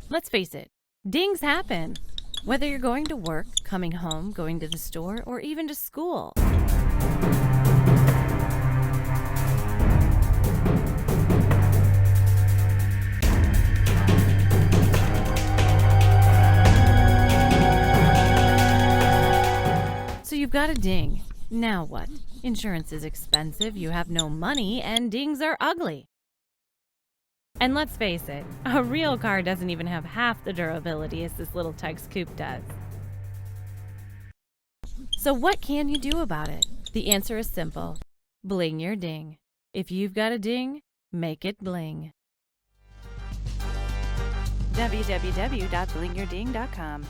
Let's face it, dings happen. Whether you're going to work, coming home, going to the store, or even to school. So you've got a ding. Now what? Insurance is expensive, you have no money, and dings are ugly. And let's face it, a real car doesn't even have half the durability as this little Tikes coupe does. So what can you do about it? The answer is simple. Bling your ding. If you've got a ding, make it bling. www.blingyourding.com